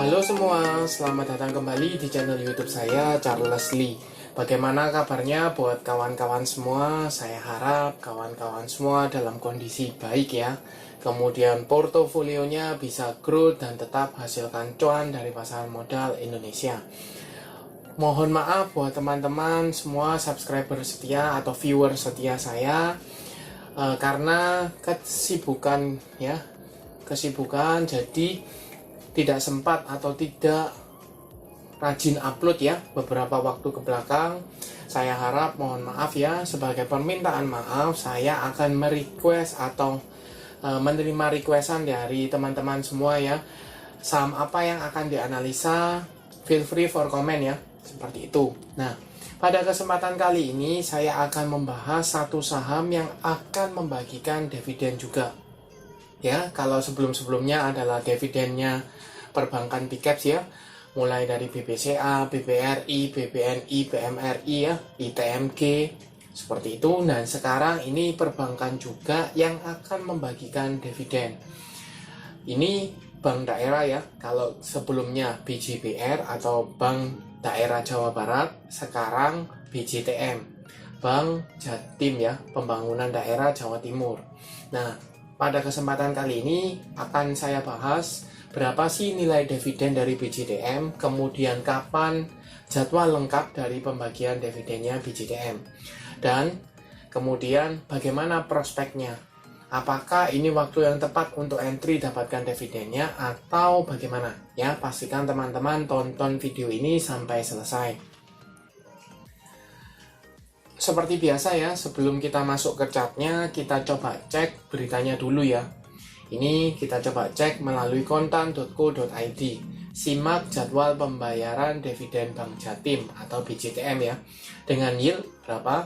Halo semua, selamat datang kembali di channel YouTube saya, Charles Lee. Bagaimana kabarnya buat kawan-kawan semua? Saya harap kawan-kawan semua dalam kondisi baik ya. Kemudian portofolionya bisa growth dan tetap hasilkan cuan dari pasar modal Indonesia. Mohon maaf buat teman-teman semua subscriber setia atau viewer setia saya, karena kesibukan jadi tidak sempat atau tidak rajin upload ya beberapa waktu ke belakang. Saya harap mohon maaf ya. Sebagai permintaan maaf, saya akan merequest atau menerima requestan dari teman-teman semua ya. Saham apa yang akan dianalisa, feel free for comment ya, seperti itu. Nah, pada kesempatan kali ini saya akan membahas satu saham yang akan membagikan dividen juga. Ya, kalau sebelum-sebelumnya adalah dividennya perbankan big caps ya, mulai dari BBCA, BBRI, BBNI, BMRI ya, ITMG, seperti itu. Dan sekarang ini perbankan juga yang akan membagikan dividen. Ini bank daerah ya, kalau sebelumnya BJBR atau Bank Daerah Jawa Barat, sekarang BJTM, Bank Jatim ya, Pembangunan Daerah Jawa Timur. Nah, pada kesempatan kali ini akan saya bahas berapa sih nilai dividen dari BJTM, kemudian kapan jadwal lengkap dari pembagian dividennya BJTM, dan kemudian bagaimana prospeknya. Apakah ini waktu yang tepat untuk entry dapatkan dividennya atau bagaimana? Ya, pastikan teman-teman tonton video ini sampai selesai. Seperti biasa ya, sebelum kita masuk ke chartnya, kita coba cek beritanya dulu ya. Ini kita coba cek melalui kontan.co.id. Simak jadwal pembayaran dividen Bank Jatim atau BJTM ya. Dengan yield berapa?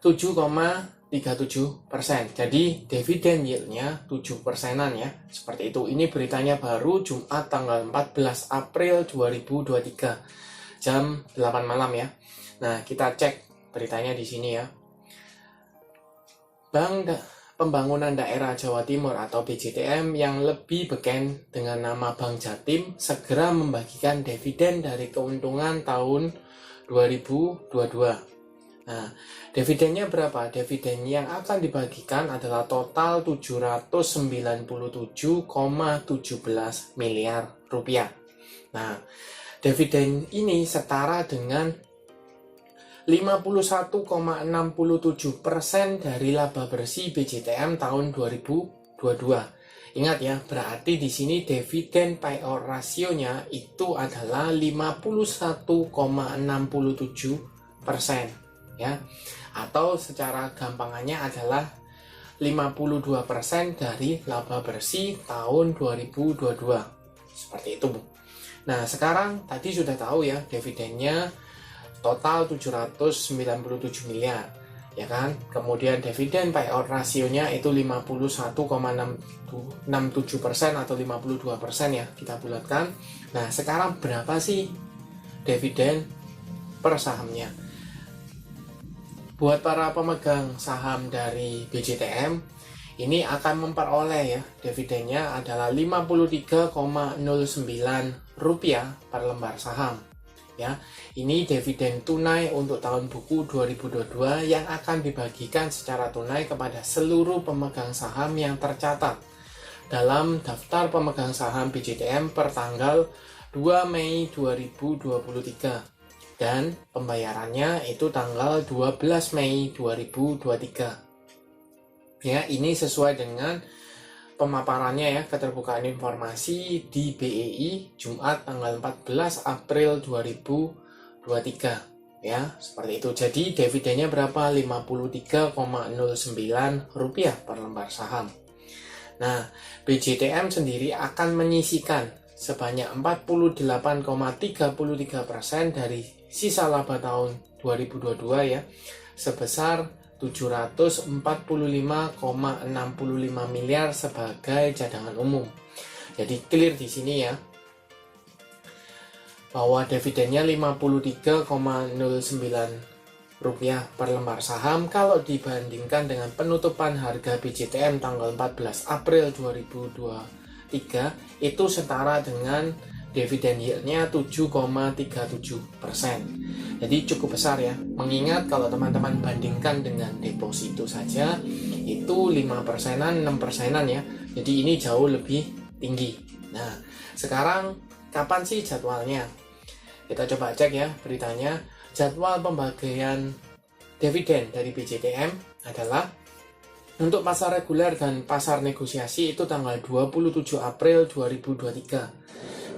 7,37%. Jadi dividen yieldnya 7%-an ya. Seperti itu. Ini beritanya baru Jumat tanggal 14 April 2023. Jam 8 malam ya. Nah, kita cek beritanya di sini ya. Pembangunan Daerah Jawa Timur atau BJTM yang lebih beken dengan nama Bank Jatim segera membagikan dividen dari keuntungan tahun 2022. Nah, dividennya berapa? Dividen yang akan dibagikan adalah total 797,17 miliar rupiah. Nah, dividen ini setara dengan 51,67% dari laba bersih BJTM tahun 2022. Ingat ya, berarti di sini dividen payout rasionya itu adalah 51,67% ya. Atau secara gampangannya adalah 52% dari laba bersih tahun 2022. Seperti itu, Bu. Nah, sekarang tadi sudah tahu ya dividennya total 797 miliar ya kan. Kemudian dividen payout rasionya itu 51,67% atau 52% ya, kita bulatkan. Nah, sekarang berapa sih dividen per sahamnya? Buat para pemegang saham dari BJTM, ini akan memperoleh ya dividennya adalah Rp53,09 per lembar saham. Ya, ini dividen tunai untuk tahun buku 2022 yang akan dibagikan secara tunai kepada seluruh pemegang saham yang tercatat dalam daftar pemegang saham BJTM per tanggal 2 Mei 2023 dan pembayarannya itu tanggal 12 Mei 2023. Ya, ini sesuai dengan pemaparannya ya, keterbukaan informasi di BEI Jumat tanggal 14 April 2023 ya, seperti itu. Jadi dividennya berapa? Rp53,09 per lembar saham. Nah, BJTM sendiri akan menyisikan sebanyak 48,33% dari sisa laba tahun 2022 ya, sebesar 745,65 miliar sebagai cadangan umum. Jadi clear di sini ya, bahwa dividennya Rp53,09 per lembar saham kalau dibandingkan dengan penutupan harga BJTM tanggal 14 April 2023 itu setara dengan dividen yield-nya 7,37%. Jadi cukup besar ya. Mengingat kalau teman-teman bandingkan dengan deposito saja itu 5%-an, 6%-an ya. Jadi ini jauh lebih tinggi. Nah, sekarang kapan sih jadwalnya? Kita coba cek ya beritanya. Jadwal pembagian dividen dari BJTM adalah untuk pasar reguler dan pasar negosiasi itu tanggal 27 April 2023.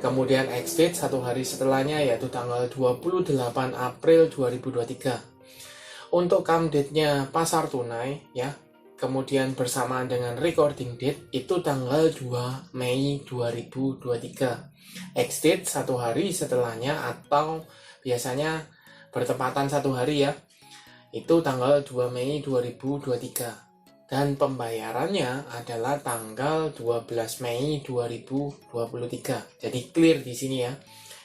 Kemudian ex-date satu hari setelahnya yaitu tanggal 28 April 2023. Untuk come date-nya pasar tunai ya, kemudian bersamaan dengan recording date itu tanggal 2 Mei 2023. Ex-date satu hari setelahnya atau biasanya bertepatan satu hari ya, itu tanggal 2 Mei 2023. Dan pembayarannya adalah tanggal 12 Mei 2023. Jadi clear di sini ya.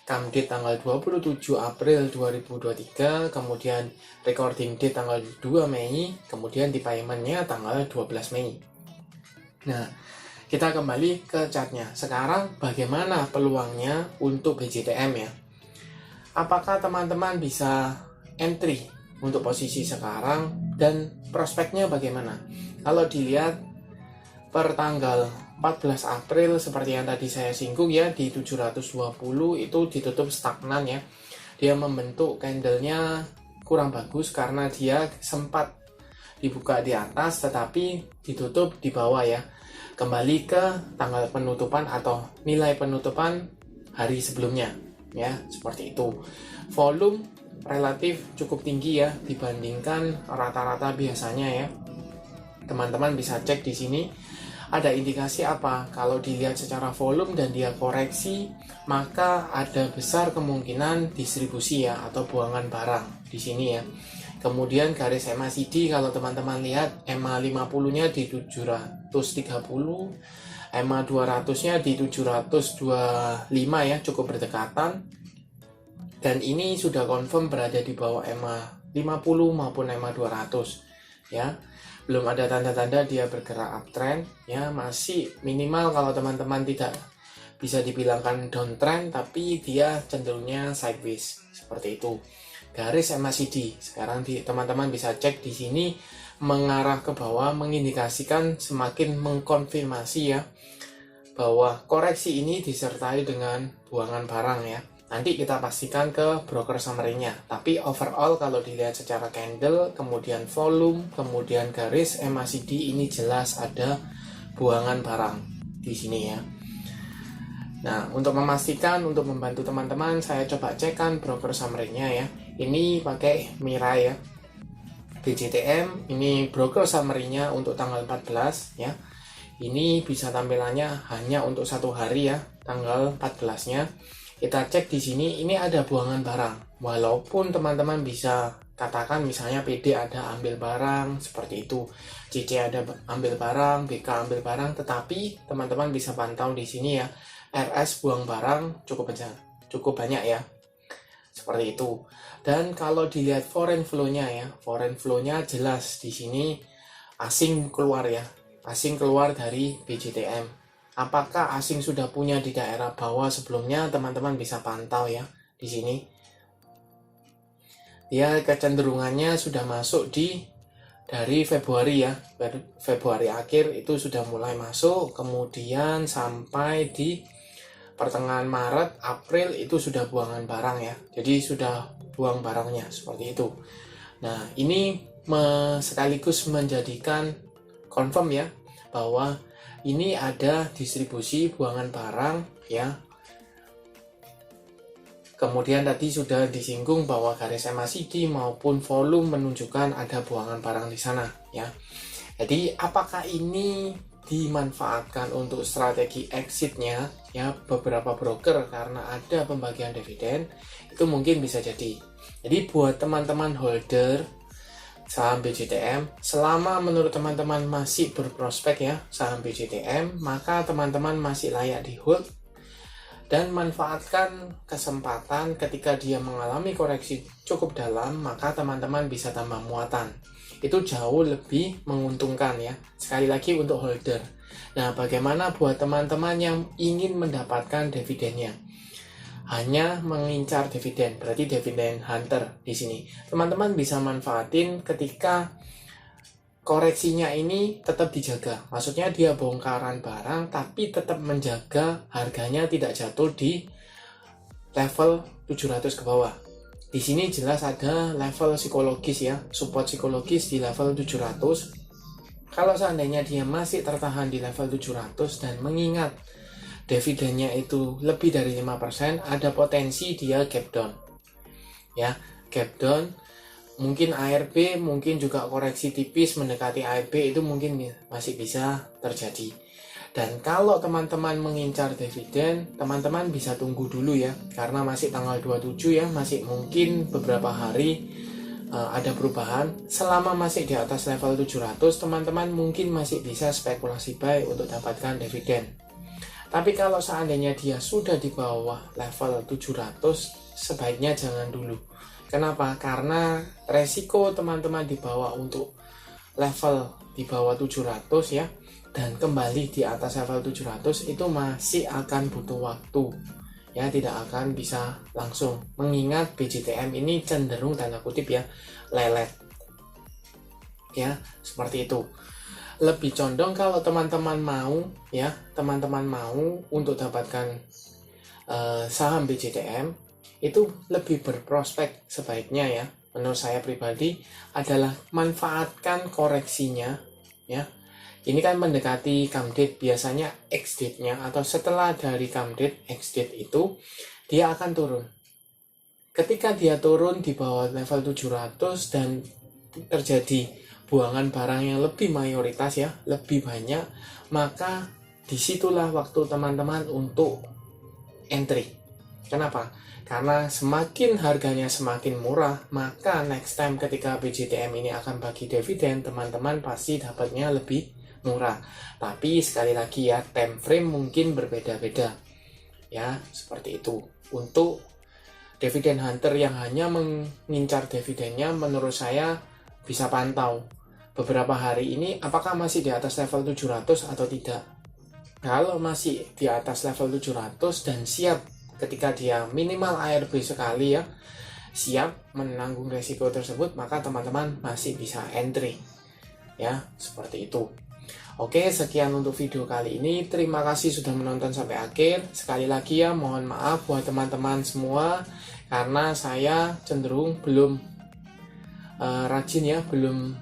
Come date tanggal 27 April 2023, kemudian recording date tanggal 2 Mei, kemudian di payment-nya tanggal 12 Mei. Nah, kita kembali ke chartnya. Sekarang bagaimana peluangnya untuk BJTM ya? Apakah teman-teman bisa entry untuk posisi sekarang dan prospeknya bagaimana? Kalau dilihat per tanggal 14 April seperti yang tadi saya singgung ya, di 720 itu ditutup stagnan ya. Dia membentuk candlenya kurang bagus karena dia sempat dibuka di atas tetapi ditutup di bawah ya. Kembali ke tanggal penutupan atau nilai penutupan hari sebelumnya ya, seperti itu. Volume relatif cukup tinggi ya dibandingkan rata-rata biasanya ya. Teman-teman bisa cek di sini ada indikasi apa? Kalau dilihat secara volume dan dia koreksi, maka ada besar kemungkinan distribusi ya atau buangan barang di sini ya. Kemudian garis MACD kalau teman-teman lihat EMA 50-nya di 730, EMA 200-nya di 725 ya, cukup berdekatan. Dan ini sudah confirm berada di bawah EMA 50 maupun EMA 200 ya. Belum ada tanda-tanda dia bergerak uptrend ya, masih minimal kalau teman-teman tidak bisa dibilangkan downtrend tapi dia cenderungnya sideways seperti itu. Garis MACD sekarang teman-teman bisa cek di sini mengarah ke bawah, mengindikasikan semakin mengkonfirmasi ya bahwa koreksi ini disertai dengan buangan barang ya. Nanti kita pastikan ke broker summary-nya. Tapi overall kalau dilihat secara candle, kemudian volume, kemudian garis MACD ini jelas ada buangan barang di sini ya. Nah, untuk memastikan, untuk membantu teman-teman, saya coba cekkan broker summary-nya ya. Ini pakai Mirai ya. BJTM, ini broker summary-nya untuk tanggal 14 ya. Ini bisa tampilannya hanya untuk satu hari ya, tanggal 14-nya. Kita cek di sini, ini ada buangan barang. Walaupun teman-teman bisa katakan misalnya PD ada ambil barang seperti itu, CC ada ambil barang, BK ambil barang, tetapi teman-teman bisa pantau di sini ya, RS buang barang cukup banyak ya, seperti itu. Dan kalau dilihat foreign flow-nya ya, foreign flow-nya jelas di sini asing keluar ya, asing keluar dari BJTM. Apakah asing sudah punya di daerah bawah sebelumnya? Teman-teman bisa pantau ya di sini. Dia kecenderungannya sudah masuk dari Februari ya. Februari akhir itu sudah mulai masuk, kemudian sampai di pertengahan Maret, April itu sudah buangan barang ya. Jadi sudah buang barangnya seperti itu. Nah, ini sekaligus menjadikan confirm ya bahwa ini ada distribusi buangan barang ya. Kemudian tadi sudah disinggung bahwa garis MACD maupun volume menunjukkan ada buangan barang di sana ya. Jadi apakah ini dimanfaatkan untuk strategi exitnya ya beberapa broker karena ada pembagian dividen? Itu mungkin bisa jadi. Jadi buat teman-teman holder saham BJTM, selama menurut teman-teman masih berprospek ya saham BJTM, maka teman-teman masih layak di hold dan manfaatkan kesempatan ketika dia mengalami koreksi cukup dalam, maka teman-teman bisa tambah muatan. Itu jauh lebih menguntungkan ya, sekali lagi untuk holder. Nah, bagaimana buat teman-teman yang ingin mendapatkan dividennya? Hanya mengincar dividen, berarti dividen hunter di sini. Teman-teman bisa manfaatin ketika koreksinya ini tetap dijaga. Maksudnya dia bongkaran barang tapi tetap menjaga harganya tidak jatuh di level 700 ke bawah. Di sini jelas ada level psikologis ya, support psikologis di level 700. Kalau seandainya dia masih tertahan di level 700 dan mengingat dividennya itu lebih dari 5%, ada potensi dia gap down. Ya, gap down, mungkin ARB, mungkin juga koreksi tipis mendekati ARB itu mungkin masih bisa terjadi. Dan kalau teman-teman mengincar dividen, teman-teman bisa tunggu dulu ya, karena masih tanggal 27 ya, masih mungkin beberapa hari ada perubahan. Selama masih di atas level 700, teman-teman mungkin masih bisa spekulasi buy untuk dapatkan dividen. Tapi kalau seandainya dia sudah di bawah level 700, sebaiknya jangan dulu. Kenapa? Karena resiko teman-teman dibawa untuk level di bawah 700 ya, dan kembali di atas level 700 itu masih akan butuh waktu. Ya, tidak akan bisa langsung. Mengingat BJTM ini cenderung tanda kutip ya, lelet. Ya, seperti itu. Lebih condong kalau teman-teman mau ya, teman-teman mau untuk dapatkan saham BJTM itu lebih berprospek sebaiknya ya, menurut saya pribadi adalah manfaatkan koreksinya ya. Ini kan mendekati come date, biasanya X date-nya atau setelah dari come date X date itu dia akan turun. Ketika dia turun di bawah level 700 dan terjadi buangan barang yang lebih mayoritas ya, lebih banyak, maka disitulah waktu teman-teman untuk entry. Kenapa? Karena semakin harganya semakin murah, maka next time ketika BJTM ini akan bagi dividen, teman-teman pasti dapatnya lebih murah. Tapi sekali lagi ya, time frame mungkin berbeda-beda. Ya, seperti itu. Untuk dividen hunter yang hanya mengincar dividennya, menurut saya bisa pantau beberapa hari ini apakah masih di atas level 700 atau tidak. Kalau masih di atas level 700 dan siap ketika dia minimal ARB sekali ya, siap menanggung resiko tersebut, maka teman-teman masih bisa entry. Ya, seperti itu. Oke, sekian untuk video kali ini. Terima kasih sudah menonton sampai akhir. Sekali lagi ya, mohon maaf buat teman-teman semua karena saya cenderung belum rajin ya, belum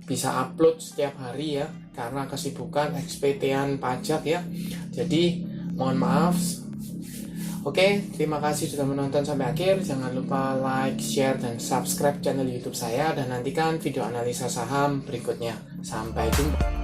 bisa upload setiap hari ya, karena kesibukan XPT-an pajak ya. Jadi mohon maaf. Oke, terima kasih sudah menonton sampai akhir. Jangan lupa like, share, dan subscribe channel YouTube saya, dan nantikan video analisa saham berikutnya. Sampai jumpa.